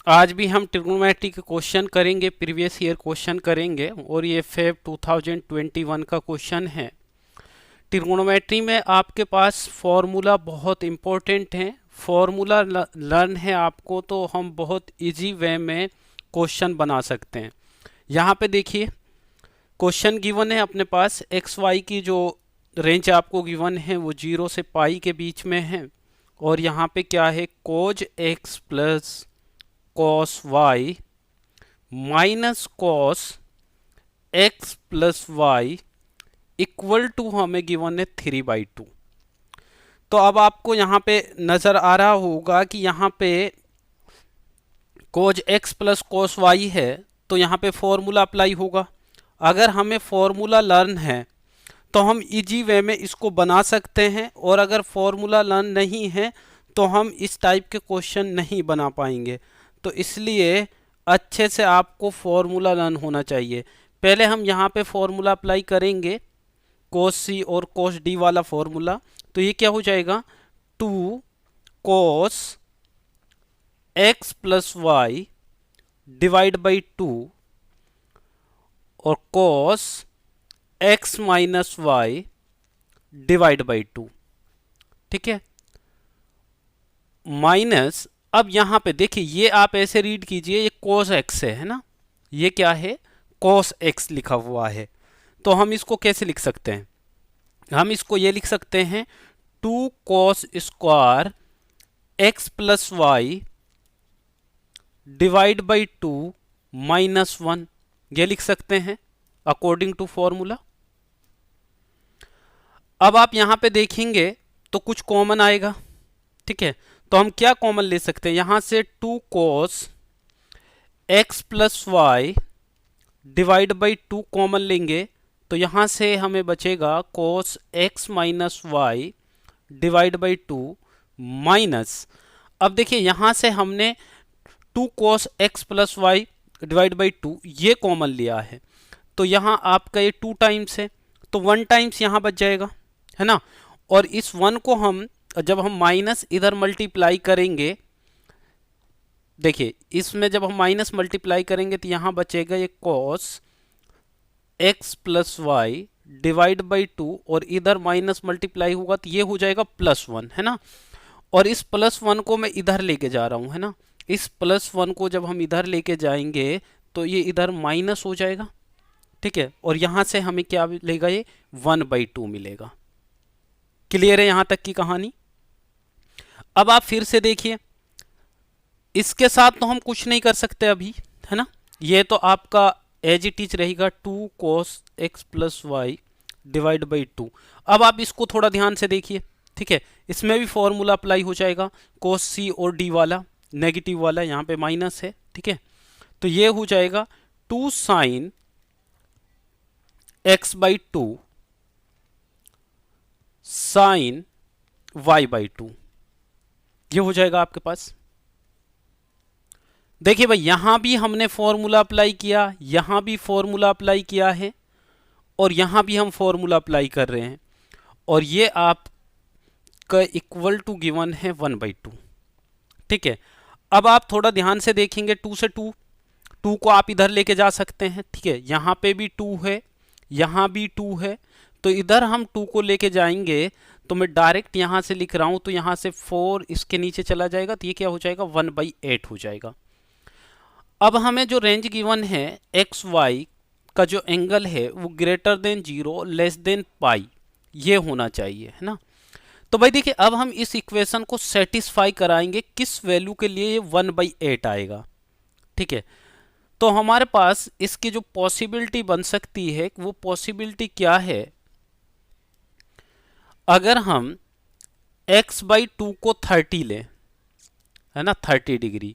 आज भी हम ट्रिग्नोमेट्री के क्वेश्चन करेंगे, प्रीवियस ईयर क्वेश्चन करेंगे और ये फेब 2021 का क्वेश्चन है। ट्रिग्नोमेट्री में आपके पास फॉर्मूला बहुत इम्पोर्टेंट हैं। फॉर्मूला लर्न है आपको तो हम बहुत इजी वे में क्वेश्चन बना सकते हैं। यहाँ पे देखिए क्वेश्चन गिवन है अपने पास, एक्स वाई की जो रेंज आपको गिवन है वो 0 से पाई के बीच में है और यहाँ पे क्या है, cos x plus cos y minus cos x plus y equal to हमें गिवन है 3/2। तो अब आपको यहाँ पे नज़र आ रहा होगा कि यहाँ पे कोज एक्स प्लस कॉस वाई है तो यहाँ पे फॉर्मूला अप्लाई होगा। अगर हमें फॉर्मूला लर्न है तो हम इजी वे में इसको बना सकते हैं, और अगर फॉर्मूला लर्न नहीं है तो हम इस टाइप के क्वेश्चन नहीं बना पाएंगे। तो इसलिए अच्छे से आपको फॉर्मूला लर्न होना चाहिए। पहले हम यहाँ पे फॉर्मूला अप्लाई करेंगे, कोस सी और कोस डी वाला फॉर्मूला। तो ये क्या हो जाएगा, 2 cos x plus y divide by 2 और cos x minus y divide by 2। ठीक है, माइनस, अब यहां पे देखिए ये आप ऐसे रीड कीजिए, ये कोस एक्स है ना, ये क्या है, कोस एक्स लिखा हुआ है। तो हम इसको कैसे लिख सकते हैं, हम इसको ये लिख सकते हैं 2 cos square x plus y divide by 2 minus 1, ये लिख सकते हैं अकॉर्डिंग टू फॉर्मूला। अब आप यहां पे देखेंगे तो कुछ कॉमन आएगा। ठीक है, तो हम क्या कॉमन ले सकते हैं, यहां से 2 cos x plus y divide by 2 common लेंगे तो यहां से हमें बचेगा cos x minus y divide by 2 minus, अब देखिए यहां से हमने 2 cos x plus y divide by 2 ये कॉमन लिया है, तो यहां आपका ये 2 टाइम्स है तो 1 टाइम्स यहां बच जाएगा, है ना। और इस 1 को हम जब हम माइनस इधर मल्टीप्लाई करेंगे, देखिए इसमें जब हम माइनस मल्टीप्लाई करेंगे तो यहां बचेगा ये cos x plus y divide by 2 और इधर माइनस मल्टीप्लाई होगा तो ये हो जाएगा +1, है ना। और इस +1 को मैं इधर लेके जा रहा हूं, है ना। इस +1 को जब हम इधर लेके जाएंगे तो ये इधर माइनस हो जाएगा। ठीक है, और यहां से हमें क्या मिलेगा, ये 1/2 मिलेगा। क्लियर है यहां तक की कहानी। अब आप फिर से देखिए, इसके साथ तो हम कुछ नहीं कर सकते अभी, है ना। ये तो आपका एज इट इज रहेगा 2 cos x plus y divide by 2। अब आप इसको थोड़ा ध्यान से देखिए, ठीक है, इसमें भी फॉर्मूला अप्लाई हो जाएगा, कोस सी और डी वाला, नेगेटिव वाला, यहाँ पे माइनस है। ठीक है, तो ये हो जाएगा 2 sine x by 2 sine y by 2, ये हो जाएगा आपके पास। देखिए भाई यहां भी हमने फॉर्मूला अप्लाई किया, यहां भी फॉर्मूला अप्लाई किया है और यहां भी हम फॉर्मूला अप्लाई कर रहे हैं, और ये आपका इक्वल टू गिवन है 1/2। ठीक है, अब आप थोड़ा ध्यान से देखेंगे, 2 से 2 को आप इधर लेके जा सकते हैं। ठीक है, यहां पे भी 2 है, यहां भी 2 है, तो इधर हम 2 को लेके जाएंगे तो मैं डायरेक्ट यहां से लिख रहा हूं, तो यहां से 4 इसके नीचे चला जाएगा तो ये क्या हो जाएगा, 1/8 हो जाएगा। अब हमें जो रेंज गिवन है एक्स वाई का जो एंगल है वो greater than 0 less than pi, ये होना चाहिए, है ना। तो भाई देखिए अब हम इस इक्वेशन को सेटिस्फाई कराएंगे, किस वैल्यू के लिए ये 1/8 आएगा। ठीक है, तो हमारे पास इसकी जो पॉसिबिलिटी बन सकती है वो पॉसिबिलिटी क्या है, अगर हम x/2 को 30 लें, है ना, 30 डिग्री,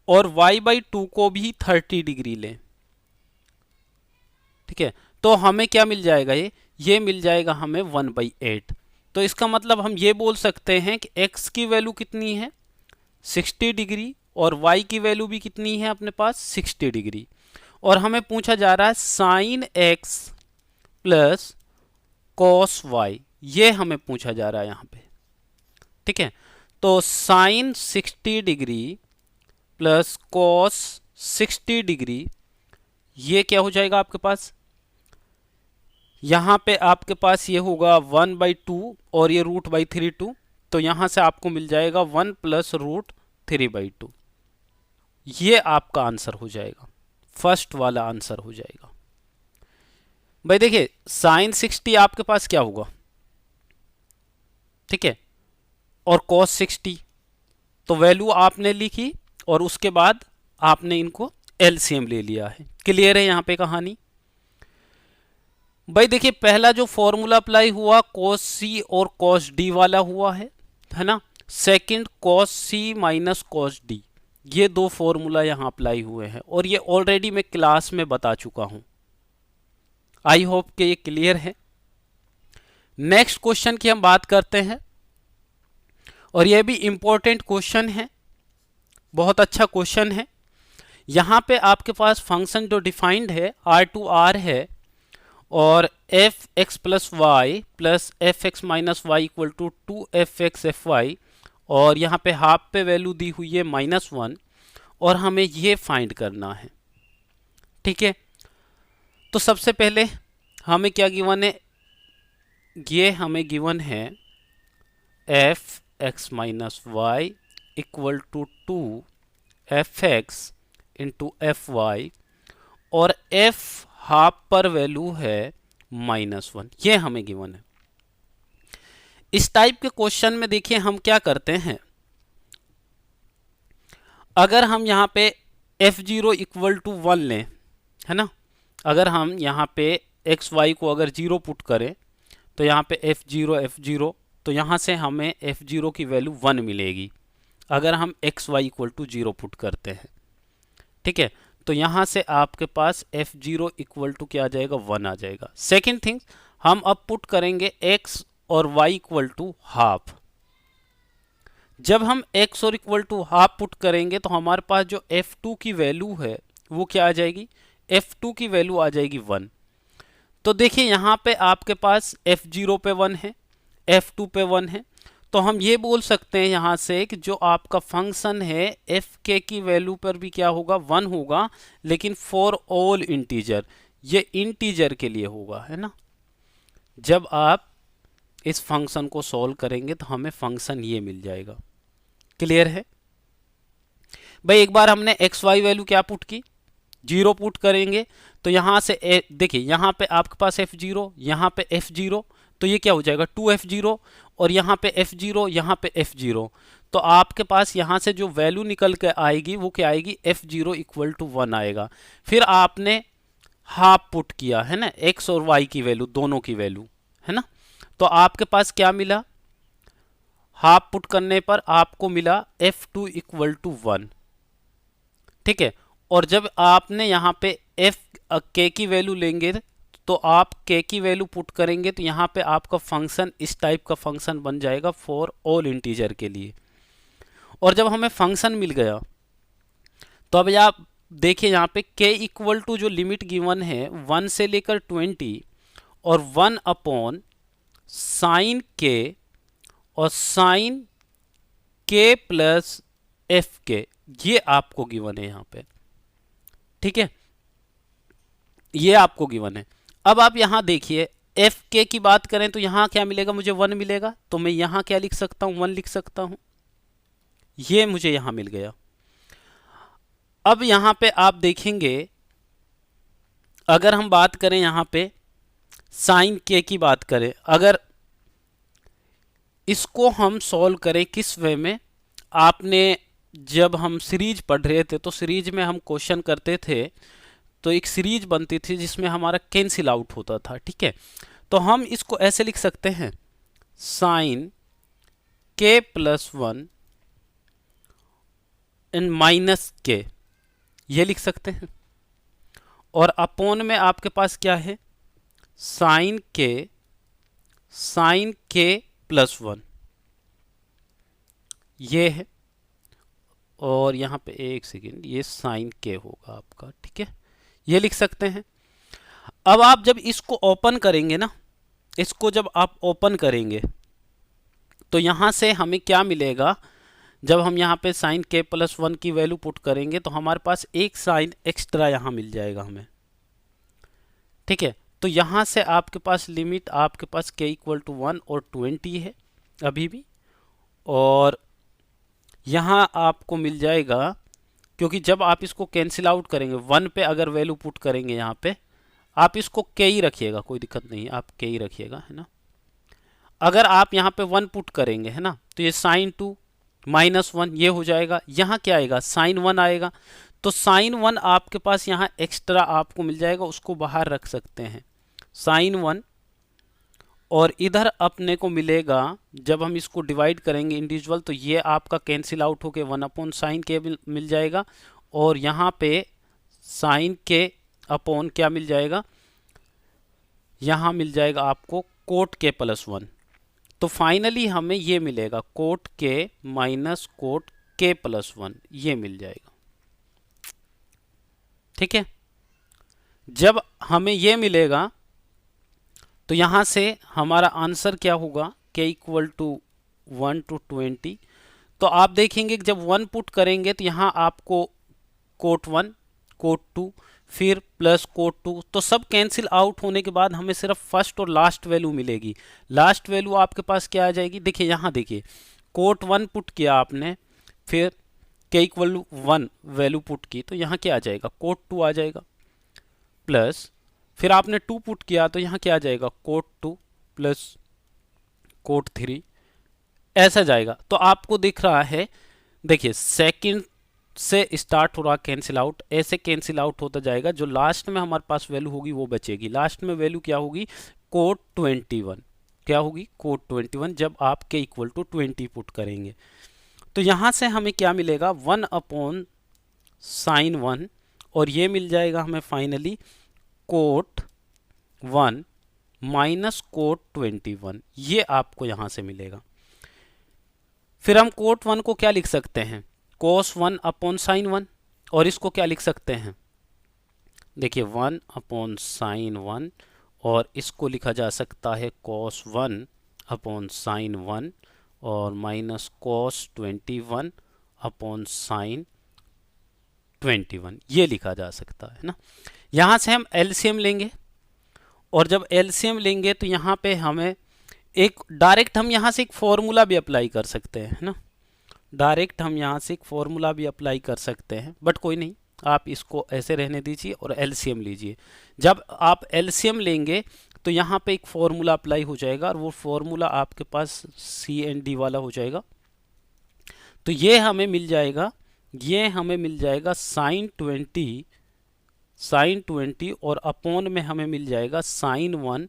और y/2 को भी 30 डिग्री लें। ठीक है, तो हमें क्या मिल जाएगा, ये मिल जाएगा हमें 1/8। तो इसका मतलब हम ये बोल सकते हैं कि x की वैल्यू कितनी है, 60 डिग्री, और y की वैल्यू भी कितनी है अपने पास, 60 डिग्री। और हमें पूछा जा रहा है sine x plus cos y, ये हमें पूछा जा रहा है यहाँ पे। ठीक है, तो sine 60 degree plus cos 60 degree, ये क्या हो जाएगा आपके पास, यहाँ पे आपके पास ये होगा 1/2 और ये √3/2, तो यहाँ से आपको मिल जाएगा 1 प्लस √3/2। ये आपका आंसर हो जाएगा, फर्स्ट वाला आंसर हो जाएगा। भाई देखिए साइन 60 आपके पास क्या होगा, ठीक है, और कॉस 60, तो वैल्यू आपने लिखी और उसके बाद आपने इनको एलसीएम ले लिया है। क्लियर है यहाँ पे कहानी। भाई देखिए पहला जो फॉर्मूला अप्लाई हुआ cos c और cos d वाला हुआ है ना। Second cos c minus cos d, ये दो फॉर्मूला यहाँ अप्लाई हुए हैं और ये ऑलरेडी मैं क्लास में बता चुका हूं। आई होप कि ये क्लियर है। नेक्स्ट क्वेश्चन की हम बात करते हैं और ये भी इंपॉर्टेंट क्वेश्चन है, बहुत अच्छा क्वेश्चन है। यहाँ पे आपके पास फंक्शन जो डिफाइंड है R2R है और f x plus y plus f x minus y equal to 2fx/fy, और यहाँ पे हाफ पे वैल्यू दी हुई है -1 और हमें ये फाइंड करना है, ठीक है। तो सबसे पहले हमें क्या गिवन है, ये हमें गिवन है f x minus y equal to 2fx into fy और f हाफ पर वैल्यू है -1, ये हमें गिवन है। इस टाइप के क्वेश्चन में देखिए हम क्या करते हैं, अगर हम यहाँ पे f0 इक्वल टू 1 लें, है ना, अगर हम यहाँ पे एक्स वाई को अगर 0 पुट करें तो यहाँ पे f0 तो यहाँ से हमें f0 की वैल्यू 1 मिलेगी अगर हम x y equal to 0 put करते हैं, ठीक है। तो यहाँ से आपके पास f0 इक्वल टू क्या आ जाएगा, 1 आ जाएगा। सेकेंड थिंग, हम अब पुट करेंगे x और y इक्वल टू हाफ। जब हम x और इक्वल टू हाफ पुट करेंगे तो हमारे पास जो f2 की वैल्यू है वो क्या आ जाएगी, f2 की वैल्यू आ जाएगी 1। तो देखिए यहाँ पे आपके पास f0 पे 1 है, f2 पे 1 है, तो हम ये बोल सकते हैं यहाँ से कि जो आपका फंक्शन है एफ के की वैल्यू पर भी क्या होगा, 1 होगा, लेकिन फॉर ऑल इंटीजर, ये इंटीजर के लिए होगा, है ना। जब आप इस फंक्शन को सॉल्व करेंगे तो हमें फंक्शन ये मिल जाएगा। क्लियर है भाई। एक बार हमने एक्स वाई वैल्यू क्या पुट की, 0 पुट करेंगे तो यहाँ से देखिए यहाँ पे आपके पास f0, यहाँ पे f0, तो ये क्या हो जाएगा 2f0 और यहाँ पे f0, यहाँ पे f0, तो आपके पास यहाँ से जो वैल्यू निकल के आएगी वो क्या आएगी, f0 इक्वल टू 1 आएगा। फिर आपने हाफ पुट किया है ना, x और y की वैल्यू, दोनों की वैल्यू, है ना, तो आपके पास क्या मिला, हाफ पुट करने पर आपको मिला f2 इक्वल टू 1, ठीक है। और जब आपने यहाँ पे f k की वैल्यू लेंगे तो आप k की वैल्यू पुट करेंगे तो यहाँ पे आपका फंक्शन इस टाइप का फंक्शन बन जाएगा फॉर ऑल इंटीजर के लिए। और जब हमें फंक्शन मिल गया तो अब आप देखिए यहाँ पे k इक्वल टू जो लिमिट गिवन है 1 से लेकर 20 और 1 अपॉन साइन k और साइन k प्लस एफ के, ये आपको गिवन है यहाँ पे, ठीक है, ये आपको गिवन है। अब आप यहां देखिए एफ के की बात करें तो यहां क्या मिलेगा, मुझे 1 मिलेगा, तो मैं यहां क्या लिख सकता हूं, 1 लिख सकता हूं, ये मुझे यहां मिल गया। अब यहां पे आप देखेंगे अगर हम बात करें यहां पे साइन के की बात करें, अगर इसको हम सॉल्व करें किस वे में, आपने जब हम सीरीज पढ़ रहे थे तो सीरीज में हम क्वेश्चन करते थे तो एक सीरीज बनती थी जिसमें हमारा कैंसिल आउट होता था, ठीक है। तो हम इसको ऐसे लिख सकते हैं sine k plus 1 and minus k, ये लिख सकते हैं। और अपॉन में आपके पास क्या है, साइन k प्लस 1, ये है। और यहाँ पे एक सेकेंड, ये साइन k होगा आपका, ठीक है, ये लिख सकते हैं। अब आप जब इसको ओपन करेंगे ना, इसको जब आप ओपन करेंगे तो यहां से हमें क्या मिलेगा, जब हम यहाँ पे साइन k प्लस 1 की वैल्यू पुट करेंगे तो हमारे पास एक साइन एक्स्ट्रा यहाँ मिल जाएगा हमें, ठीक है। तो यहाँ से आपके पास लिमिट आपके पास k इक्वल टू 1 और 20 है अभी भी, और यहाँ आपको मिल जाएगा, क्योंकि जब आप इसको कैंसिल आउट करेंगे 1 पे अगर वैल्यू पुट करेंगे यहाँ पे, आप इसको k ही रखिएगा, कोई दिक्कत नहीं, आप k ही रखिएगा, है ना। अगर आप यहाँ पे 1 पुट करेंगे, है ना, तो ये साइन 2 माइनस 1 ये हो जाएगा, यहाँ क्या आएगा साइन 1 आएगा, तो साइन 1 आपके पास यहाँ एक्स्ट्रा आपको मिल जाएगा, उसको बाहर रख सकते हैं साइन 1, और इधर अपने को मिलेगा जब हम इसको डिवाइड करेंगे इंडिविजुअल, तो ये आपका कैंसिल आउट होके 1 अपॉन साइन के मिल जाएगा, और यहाँ पे साइन के अपॉन क्या मिल जाएगा, यहाँ मिल जाएगा आपको कोट के प्लस 1। तो फाइनली हमें ये मिलेगा कोट के माइनस कोट के प्लस 1, ये मिल जाएगा, ठीक है। जब हमें ये मिलेगा तो यहाँ से हमारा आंसर क्या होगा, k इक्वल टू 1 to 20। तो आप देखेंगे कि जब 1 पुट करेंगे तो यहाँ आपको कोट 1 कोट 2 फिर प्लस कोट 2, तो सब कैंसिल आउट होने के बाद हमें सिर्फ फर्स्ट और लास्ट वैल्यू मिलेगी। लास्ट वैल्यू आपके पास क्या आ जाएगी, देखिए यहाँ देखिए कोट 1 पुट किया आपने, फिर k equal to 1 value put की, तो यहाँ क्या आ जाएगा कोट 2 आ जाएगा, प्लस फिर आपने 2 पुट किया तो यहाँ क्या आ जाएगा कोट 2 प्लस कोट 3, ऐसा जाएगा। तो आपको दिख रहा है, देखिए सेकंड से स्टार्ट हो रहा कैंसिल आउट, ऐसे कैंसिल आउट होता जाएगा, जो लास्ट में हमारे पास वैल्यू होगी वो बचेगी। लास्ट में वैल्यू क्या होगी कोट 21, क्या होगी कोट 21, जब आप के इक्वल टू 20 पुट करेंगे। तो यहाँ से हमें क्या मिलेगा 1 अपॉन साइन 1, और ये मिल जाएगा हमें फाइनली कोट 1 माइनस कोट 21, ये आपको यहां से मिलेगा। फिर हम कोट 1 को क्या लिख सकते हैं कोस 1 अपॉन साइन 1, और इसको क्या लिख सकते हैं, देखिए 1 अपॉन साइन 1, और इसको लिखा जा सकता है कोस 1 अपॉन साइन 1 और माइनस कोस 21 अपॉन साइन 21, ये लिखा जा सकता है ना। यहाँ से हम एलसीएम लेंगे, और जब एलसीएम लेंगे तो यहाँ पे हमें एक डायरेक्ट हम यहाँ से एक फॉर्मूला भी अप्लाई कर सकते हैं, है ना। डायरेक्ट हम यहाँ से एक फॉर्मूला भी अप्लाई कर सकते हैं, बट कोई नहीं, आप इसको ऐसे रहने दीजिए और एलसीएम लीजिए। जब आप एलसीएम लेंगे तो यहाँ पे एक फॉर्मूला अप्लाई हो जाएगा, और वो फॉर्मूला आपके पास CND वाला हो जाएगा। तो ये हमें मिल जाएगा, ये हमें मिल जाएगा साइन 20 और अपॉन में हमें मिल जाएगा साइन 1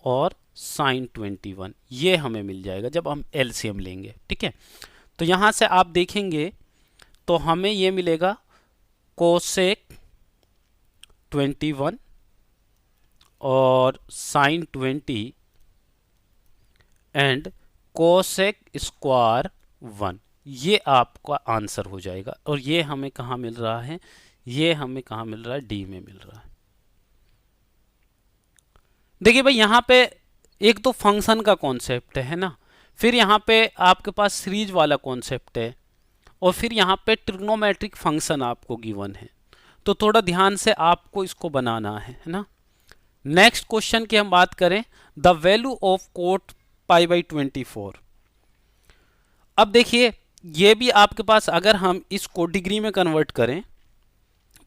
और साइन 21, ये हमें मिल जाएगा जब हम एलसीएम लेंगे, ठीक है। तो यहाँ से आप देखेंगे तो हमें ये मिलेगा कोसेक 21 और साइन 20 एंड कोसेक स्क्वायर 1, ये आपका आंसर हो जाएगा। और ये हमें कहाँ मिल रहा है, ये हमें कहाँ मिल रहा है, डी में मिल रहा है। देखिए भाई यहाँ पे एक तो फंक्शन का कॉन्सेप्ट है ना, फिर यहाँ पे आपके पास सीरीज वाला कॉन्सेप्ट है, और फिर यहाँ पे ट्रिग्नोमेट्रिक फंक्शन आपको गिवन है। तो थोड़ा ध्यान से आपको इसको बनाना है ना। नेक्स्ट क्वेश्चन की हम बात करें, the value of coat pi by 24। अब देखिए ये भी आपके पास, अगर हम इसको डिग्री में कन्वर्ट करें,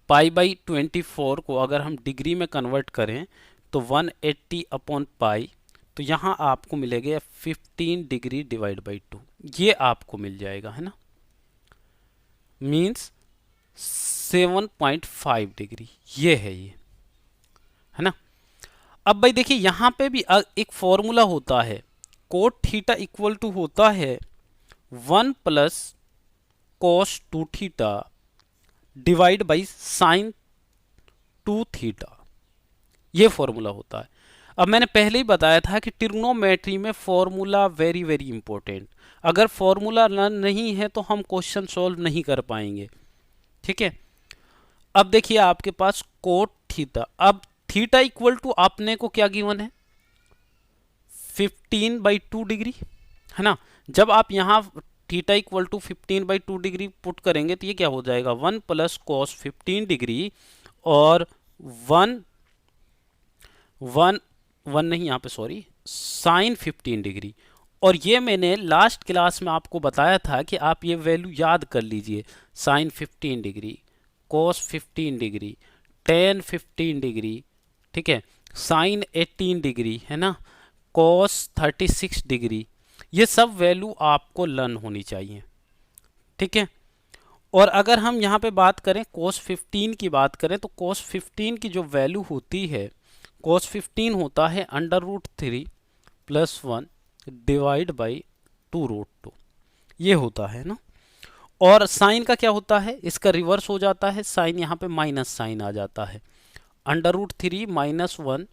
पाई बाई 24 को अगर हम डिग्री में कन्वर्ट करें तो 180 अपॉन पाई, तो यहाँ आपको मिलेगा 15 डिग्री डिवाइड बाई 2, ये आपको मिल जाएगा, है ना, मीन्स 7.5 डिग्री, ये है ये, है ना। अब भाई देखिए यहाँ पे भी एक फॉर्मूला होता है, कोट थीटा इक्वल टू होता है 1 plus cos 2 theta divide by sine 2 theta, ये फॉर्मूला होता है। अब मैंने पहले ही बताया था कि ट्रिग्नोमेट्री में फॉर्मूला वेरी वेरी इंपॉर्टेंट, अगर फॉर्मूला नहीं है तो हम क्वेश्चन सॉल्व नहीं कर पाएंगे, ठीक है। अब देखिए आपके पास कोट थीटा, अब थीटा इक्वल टू आपने को क्या गिवन है 15/2 डिग्री, है ना। जब आप यहाँ theta equal to 15/2 degree put करेंगे तो ये क्या हो जाएगा 1 प्लस कॉस 15 डिग्री और 1 नहीं यहाँ पे सॉरी साइन 15 डिग्री। और ये मैंने लास्ट क्लास में आपको बताया था कि आप ये वैल्यू याद कर लीजिए, sine 15 degree, cos 15 degree, tan 15 degree, ठीक है, साइन 18 डिग्री है ना, कॉस 36 डिग्री, ये सब वैल्यू आपको लर्न होनी चाहिए, ठीक है। और अगर हम यहाँ पे बात करें cos 15 की बात करें तो cos 15 की जो वैल्यू होती है, cos 15 होता है √3 प्लस 1 डिवाइड बाई 2√2, ये होता है ना। और साइन का क्या होता है, इसका रिवर्स हो जाता है, साइन यहाँ पे माइनस साइन आ जाता है, √3 माइनस 1।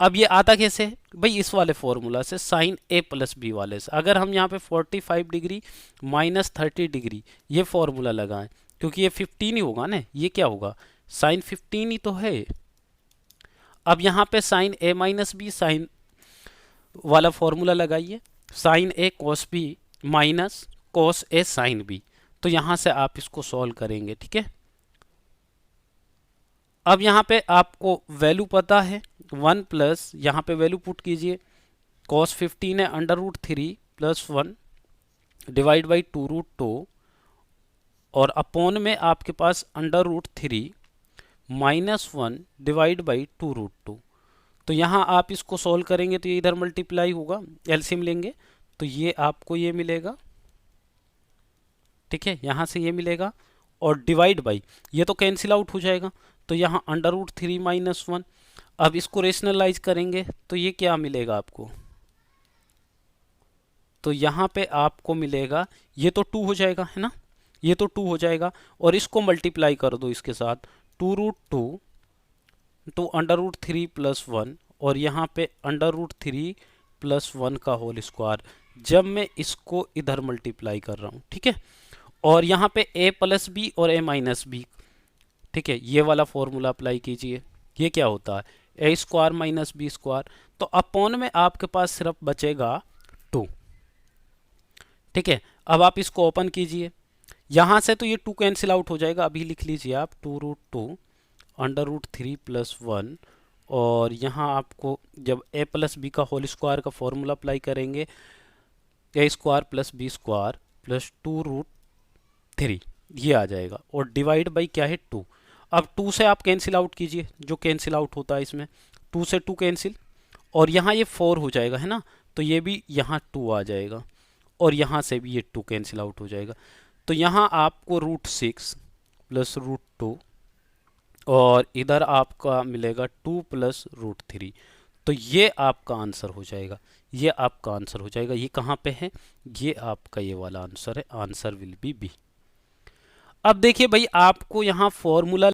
अब ये आता कैसे है भाई, इस वाले फॉर्मूला से, साइन ए प्लस बी वाले से। अगर हम यहाँ पे 45 डिग्री माइनस 30 डिग्री ये फॉर्मूला लगाएं, क्योंकि ये 15 ही होगा ना, ये क्या होगा साइन 15 ही तो है। अब यहाँ पे साइन ए माइनस बी साइन वाला फॉर्मूला लगाइए, sign A cos B minus cos A sine B, तो यहाँ से आप इसको सॉल्व करेंगे, ठीक है। अब यहाँ पे आपको वैल्यू पता है 1 प्लस, यहाँ पे वैल्यू पुट कीजिए, cos 15 है √3 प्लस 1 डिवाइड बाई 2√2 और अपॉन में आपके पास √3 माइनस 1 डिवाइड बाई 2√2। तो यहाँ आप इसको सॉल्व करेंगे तो ये इधर मल्टीप्लाई होगा, एलसीएम लेंगे तो ये आपको ये मिलेगा, ठीक है, यहाँ से ये मिलेगा, और डिवाइड बाई ये तो कैंसिल आउट हो जाएगा, तो यहाँ √3 माइनस 1। अब इसको रेशनलाइज करेंगे तो ये क्या मिलेगा आपको, तो यहाँ पे आपको मिलेगा, ये तो 2 हो जाएगा है ना, ये तो 2 हो जाएगा, और इसको मल्टीप्लाई कर दो इसके साथ 2√2 तो √3 प्लस 1, और यहाँ पे √3 प्लस 1 का होल स्क्वायर, जब मैं इसको इधर मल्टीप्लाई कर रहा हूँ, ठीक है। और यहाँ पे a प्लस बी और a माइनस बी, ठीक है, ये वाला फॉर्मूला अप्लाई कीजिए, ये क्या होता है a square minus b square, तो अपॉन में आपके पास सिर्फ बचेगा 2, ठीक है। अब आप इसको ओपन कीजिए, यहाँ से तो ये 2 कैंसिल आउट हो जाएगा, अभी लिख लीजिए आप 2√2 √3 प्लस 1, और यहाँ आपको जब a प्लस बी का होल स्क्वायर का फॉर्मूला अप्लाई करेंगे, a square plus b square plus 2√3 ये आ जाएगा, और डिवाइड बाई क्या है 2। अब 2 से आप कैंसिल आउट कीजिए, जो कैंसिल आउट होता है इसमें 2 से 2 कैंसिल, और यहाँ ये 4 हो जाएगा है ना, तो ये भी यहाँ 2 आ जाएगा, और यहाँ से भी ये 2 कैंसिल आउट हो जाएगा, तो यहाँ आपको √6 प्लस √2 और इधर आपका मिलेगा 2 प्लस √3, तो ये आपका आंसर हो जाएगा, ये आपका आंसर हो जाएगा। ये कहाँ पे है, ये आपका ये वाला आंसर है, आंसर विल बी बी। अब देखिए भाई, आपको यहाँ फॉर्मूला